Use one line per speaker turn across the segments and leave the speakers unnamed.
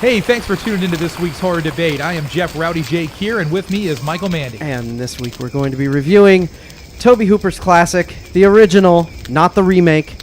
Hey, thanks for tuning into this week's Horror Debate. I am Jeff Rowdy Jake here, and with me is Michael Mandy.
And this week we're going to be reviewing Tobe Hooper's classic, the original, not the remake,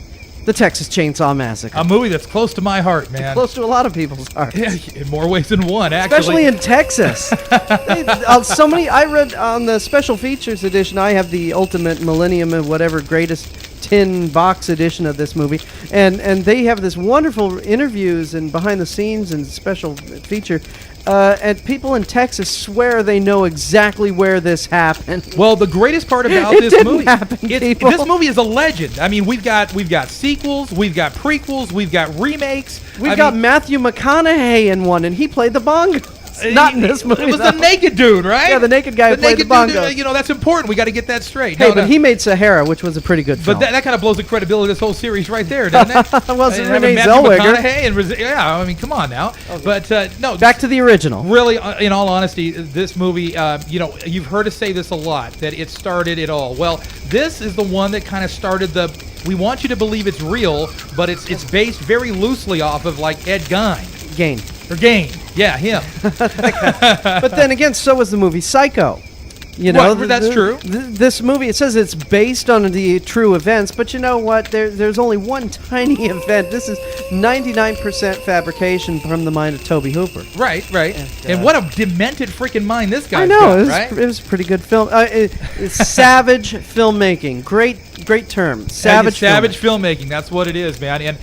The Texas Chainsaw Massacre.
A movie that's close to my heart, man.
Close to a lot of people's hearts.
Yeah, in more ways than one, actually.
Especially in Texas. I read on the special features edition, I have the Ultimate Millennium and whatever greatest tin box edition of this movie, and they have this wonderful interviews and behind the scenes and special feature, and people in Texas swear they know exactly where this happened.
Well, the greatest part about
It
this
didn't
movie,
happen, people.
This movie is a legend. I mean, we've got sequels, we've got prequels, we've got remakes.
We've got Matthew McConaughey in one, and he played the bongos. Not in this movie.
It was the naked dude, right?
Yeah, the naked guy who played the bongos.
Dude, that's important. We got to get that straight.
Hey, but he made Sahara, which was a pretty good film.
But that kind of blows the credibility of this whole series right there, doesn't it?
Well, it's
Renee Zellweger. Yeah, I mean, come on now. Okay. But no.
Back to the original.
Really, in all honesty, this movie, you've heard us say this a lot, that it started it all. Well, this is the one that kind of started we want you to believe it's real, but it's based very loosely off of, like, Ed
Gain.
Yeah, him.
But then again, so was the movie Psycho. You know,
that's true.
This movie, it says it's based on the true events, but you know what? There's only one tiny event. This is 99% fabrication from the mind of Tobe Hooper.
Right. And what a demented freaking mind this guy's
I know.
got,
it was a pretty good film. It's savage filmmaking. Great term. Savage
filmmaking. That's what it is, man. And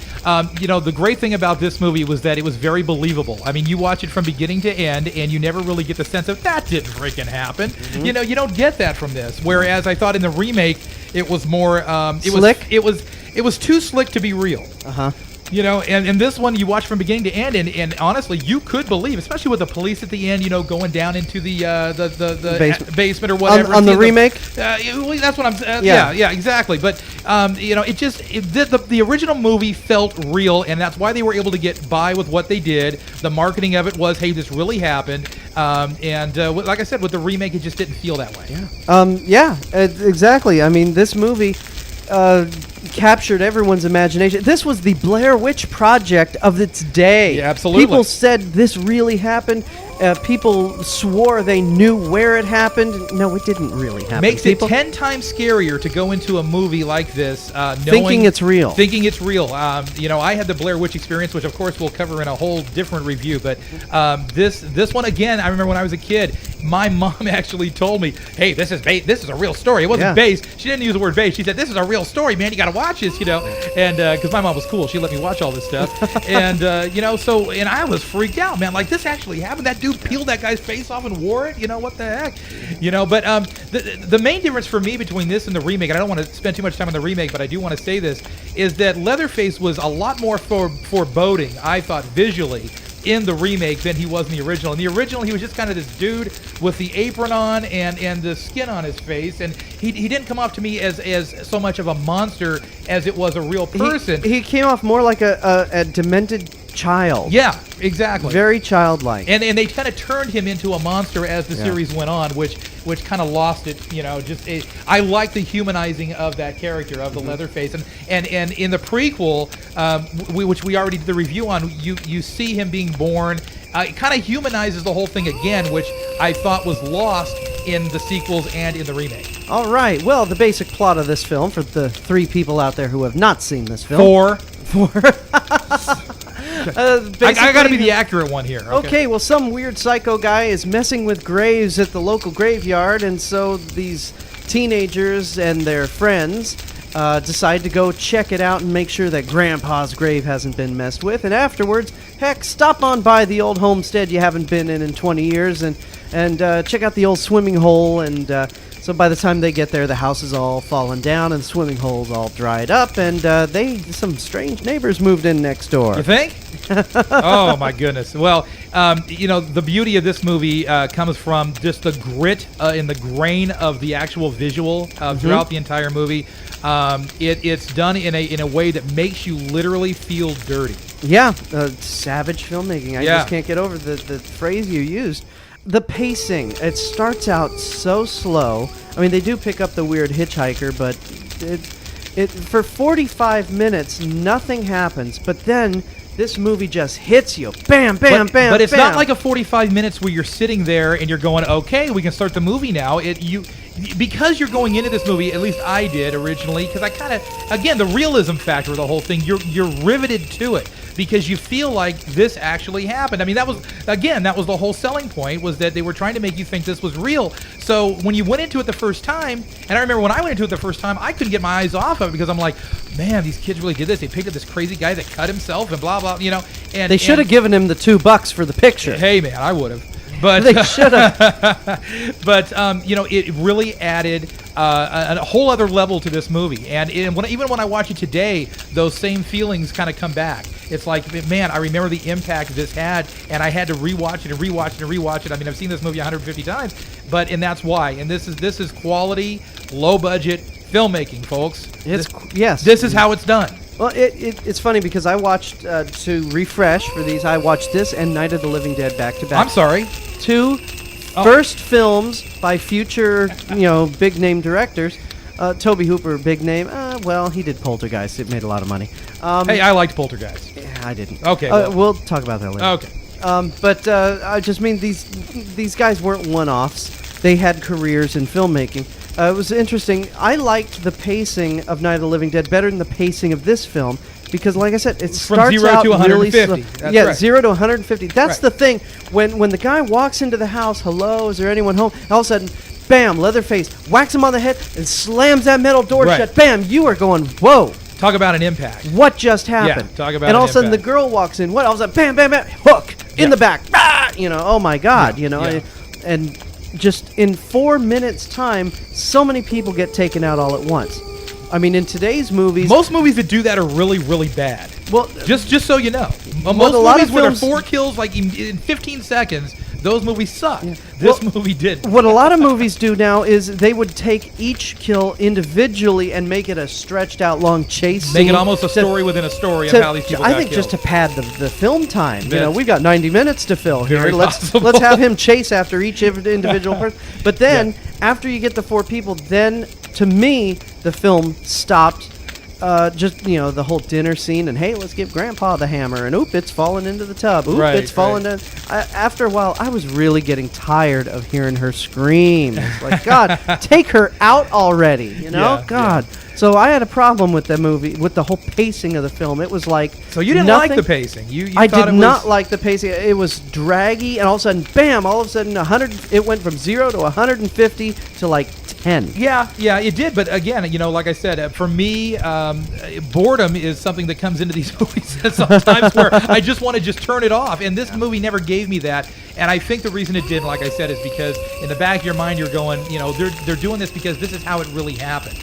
the great thing about this movie was that it was very believable. I mean, you watch it from beginning to end, and you never really get the sense of that didn't freaking happen. Mm-hmm. You don't get that from this. Whereas I thought in the remake, it was more
slick.
It was too slick to be real. And this one you watch from beginning to end, and honestly, you could believe, especially with the police at the end, going down into the basement or whatever.
On the remake?
That's what I'm saying. Yeah, exactly. But, the original movie felt real, and that's why they were able to get by with what they did. The marketing of it was, hey, this really happened. Like I said, with the remake, it just didn't feel that way.
Exactly. I mean, this movie captured everyone's imagination. This was the Blair Witch Project of its day.
Yeah, absolutely.
People said this really happened. People swore they knew where it happened. No, it didn't really happen.
Makes it 10 times scarier to go into a movie like this,
thinking it's real.
I had the Blair Witch experience, which of course we'll cover in a whole different review. But this one again, I remember when I was a kid, my mom actually told me, "Hey, this is a real story. It wasn't based." She didn't use the word based. She said, "This is a real story, man. You got to watch this." And because my mom was cool, she let me watch all this stuff. And and I was freaked out, man. Like, this actually happened. That dude peeled that guy's face off and wore it. What the heck? But the main difference for me between this and the remake, and I don't want to spend too much time on the remake, but I do want to say this, is that Leatherface was a lot more foreboding, I thought, visually, in the remake than he was in the original. In the original, he was just kind of this dude with the apron on and the skin on his face, and he didn't come off to me as so much of a monster as it was a real person.
He came off more like a demented child.
Yeah, exactly.
Very childlike.
And they kind of turned him into a monster as the series went on, which kind of lost it. I like the humanizing of that character of the Leatherface, and in the prequel, which we already did the review on, you see him being born. It kind of humanizes the whole thing again, which I thought was lost in the sequels and in the remake.
All right. Well, the basic plot of this film, for the 3 people out there who have not seen this film.
4. I got to be the accurate one here.
Okay, well, some weird psycho guy is messing with graves at the local graveyard, and so these teenagers and their friends decide to go check it out and make sure that Grandpa's grave hasn't been messed with. And afterwards, heck, stop on by the old homestead you haven't been in 20 years and check out the old swimming hole. And so by the time they get there, the house is all fallen down and the swimming hole's all dried up, and some strange neighbors moved in next door.
You think? Oh, my goodness. Well, the beauty of this movie comes from just the grit and the grain of the actual visual throughout the entire movie. It's done in a way that makes you literally feel dirty.
Yeah, savage filmmaking. I just can't get over the phrase you used. The pacing, it starts out so slow. I mean, they do pick up the weird hitchhiker, but for 45 minutes, nothing happens. But then This movie just hits you. Bam, bam, bam,
But it's
bam.
not like a 45 minutes where you're sitting there and you're going, okay, we can start the movie now. Because you're going into this movie, at least I did originally, because I kind of, again, the realism factor of the whole thing, you're riveted to it because you feel like this actually happened. I mean, that was the whole selling point, was that they were trying to make you think this was real. So when you went into it the first time, and I remember when I went into it the first time, I couldn't get my eyes off of it because I'm like, man, these kids really did this. They picked up this crazy guy that cut himself and blah, blah, And
they should have given him the $2 for the picture.
Hey, man, I would have. But
they should have.
But it really added a whole other level to this movie. And even when I watch it today, those same feelings kind of come back. It's like, man, I remember the impact this had, and I had to rewatch it and rewatch it and rewatch it. I mean, I've seen this movie 150 times, and that's why. And this is quality, low budget filmmaking, folks.
Yes.
This is how it's done.
Well, it's funny because I watched, to refresh for these, I watched this and Night of the Living Dead back to back.
I'm sorry.
Two first films by future, big name directors. Tobe Hooper, big name. Well, he did Poltergeist. It made a lot of money.
Hey, I liked Poltergeist.
Yeah, I didn't.
Okay.
We'll talk about that later.
Okay.
But I just mean these guys weren't one-offs. They had careers in filmmaking. It was interesting. I liked the pacing of Night of the Living Dead better than the pacing of this film because, like I said, it starts
from 0
out
to 150.
really slow.
That's
yeah,
right.
0 to 150. That's
Right.
the thing. When the guy walks into the house, hello, is there anyone home? All of a sudden, bam, Leatherface whacks him on the head and slams that metal door
Right.
shut. Bam, you are going, whoa.
Talk about an impact.
What just happened?
Yeah, talk about
and
an
all of a sudden
impact.
the girl walks in. What? All of a sudden, bam, bam, bam, hook in
Yeah.
the back. Ah! Oh my God,
Yeah.
and just in 4 minutes time, so many people get taken out all at once. I mean, in today's movies,
Most movies that do that are really, really bad.
well,
Just so you know, most
a lot
movies
of
where there are
films-
4 kills like in 15 seconds, those movies suck.
Yeah.
This
Well,
movie didn't.
what a lot of movies do now is they would take each kill individually and make it a stretched out long chase
Make
scene
it almost a
to-
story within a story
to-
of how these people
I
got
think
killed.
just to pad the film time.
That's
We've got 90 minutes to fill here.
very
Let's
possible.
have him chase after each individual person. But then after you get the 4 people, then to me the film stopped. Just the whole dinner scene and hey, let's give Grandpa the hammer and oop, it's falling into the tub. Oop,
Right,
it's falling in. After a while, I was really getting tired of hearing her scream. It's like, God, take her out already.
Yeah,
God. So I had a problem with the movie, with the whole pacing of the film. It was like
So you didn't like the pacing. You
I
thought
did
it
not
was,
like the pacing. It was draggy, and all of a sudden, bam! All of a sudden, 100. It went from 0 to 150 to like 10.
Yeah, it did. But again, like I said, for me, boredom is something that comes into these movies sometimes where I just want to just turn it off. And this movie never gave me that. And I think the reason it didn't, like I said, is because in the back of your mind, you're going, they're doing this because this is how it really happened.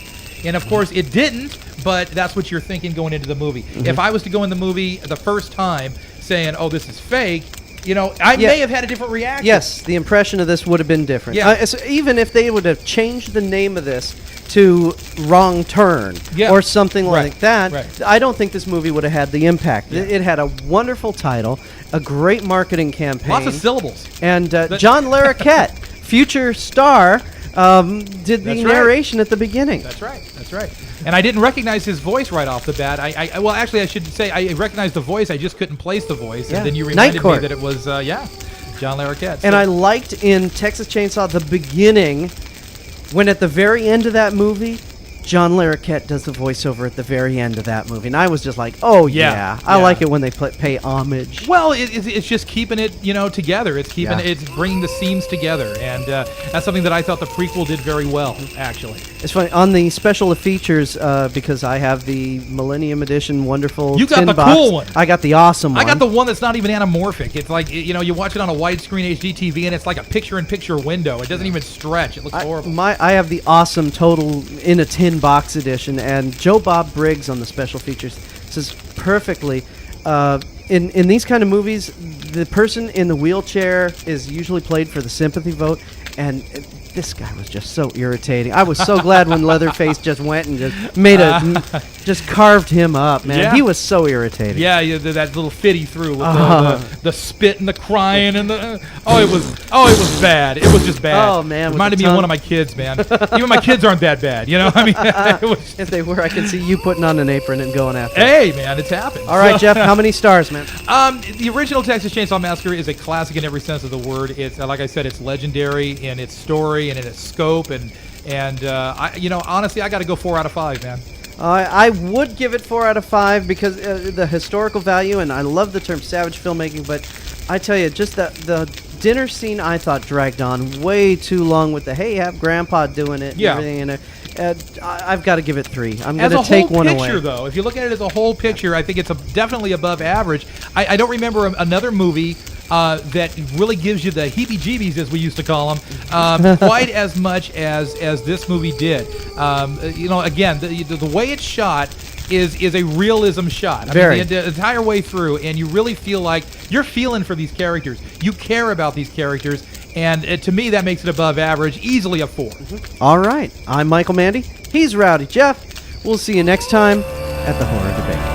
And of course, it didn't, but that's what you're thinking going into the movie.
Mm-hmm.
If I was to go in the movie the first time saying, oh, this is fake, I may have had a different reaction.
Yes, the impression of this would have been different.
Yeah.
So even if they would have changed the name of this to Wrong Turn or something like
Right,
that,
right.
I don't think this movie would have had the impact.
Yeah.
It had a wonderful title, a great marketing campaign.
Lots of syllables.
And John Larroquette, future star, did the
That's right.
narration at the beginning.
That's right. And I didn't recognize his voice right off the bat. Well, actually, I should say I recognized the voice. I just couldn't place the voice.
Yeah.
And then you reminded
Night
me
Court.
that it was, John Larroquette.
And
So-
I liked in Texas Chainsaw the beginning, when at the very end of that movie, John Larroquette does the voiceover at the very end of that movie. And I was just like, oh, yeah. I like it when they pay homage.
Well, it's just keeping it, together. It's
Yeah.
it's bringing the scenes together, and that's something that I thought the prequel did very well, actually.
It's funny, on the special features, because I have the Millennium Edition wonderful
You got
tin
the
box.
cool one.
I got the awesome one.
I got the one that's not even anamorphic. It's like, you watch it on a widescreen HD TV, and it's like a picture-in-picture window. It doesn't even stretch. It looks horrible.
I have the awesome total in a tin box edition, and Joe Bob Briggs on the special features says perfectly. In these kind of movies, the person in the wheelchair is usually played for the sympathy vote, and this guy was just so irritating. I was so glad when Leatherface just went and just carved him up, man.
Yeah.
He was so irritating.
Yeah, that little fit he threw with the spit and the crying and the it was bad. It was just bad.
Oh man,
reminded me of one of my kids, man. Even my kids aren't that bad, you know. I mean,
if they were, I could see you putting on an apron and going after.
Hey, man, it's happened.
All right, Jeff, how many stars, man?
The original Texas Chainsaw Massacre is a classic in every sense of the word. It's like I said, it's legendary in its story and in its scope, and honestly, I got to go 4 out of 5, man.
I would give it 4 out of 5 because the historical value, and I love the term savage filmmaking, but I tell you, just the dinner scene I thought dragged on way too long with the, hey, have Grandpa doing it and everything. And I've got to give it 3. I'm going to take one away.
As a whole picture, though, if you look at it as a whole picture, I think it's definitely above average. I don't remember another movie that really gives you the heebie-jeebies, as we used to call them, quite as much as this movie did. Again, the way it's shot is a realism shot. I mean, the entire way through, and you really feel like you're feeling for these characters. You care about these characters, and to me, that makes it above average, easily a 4.
All right. I'm Michael Mandy. He's Rowdy Jeff. We'll see you next time at the Horror Debate.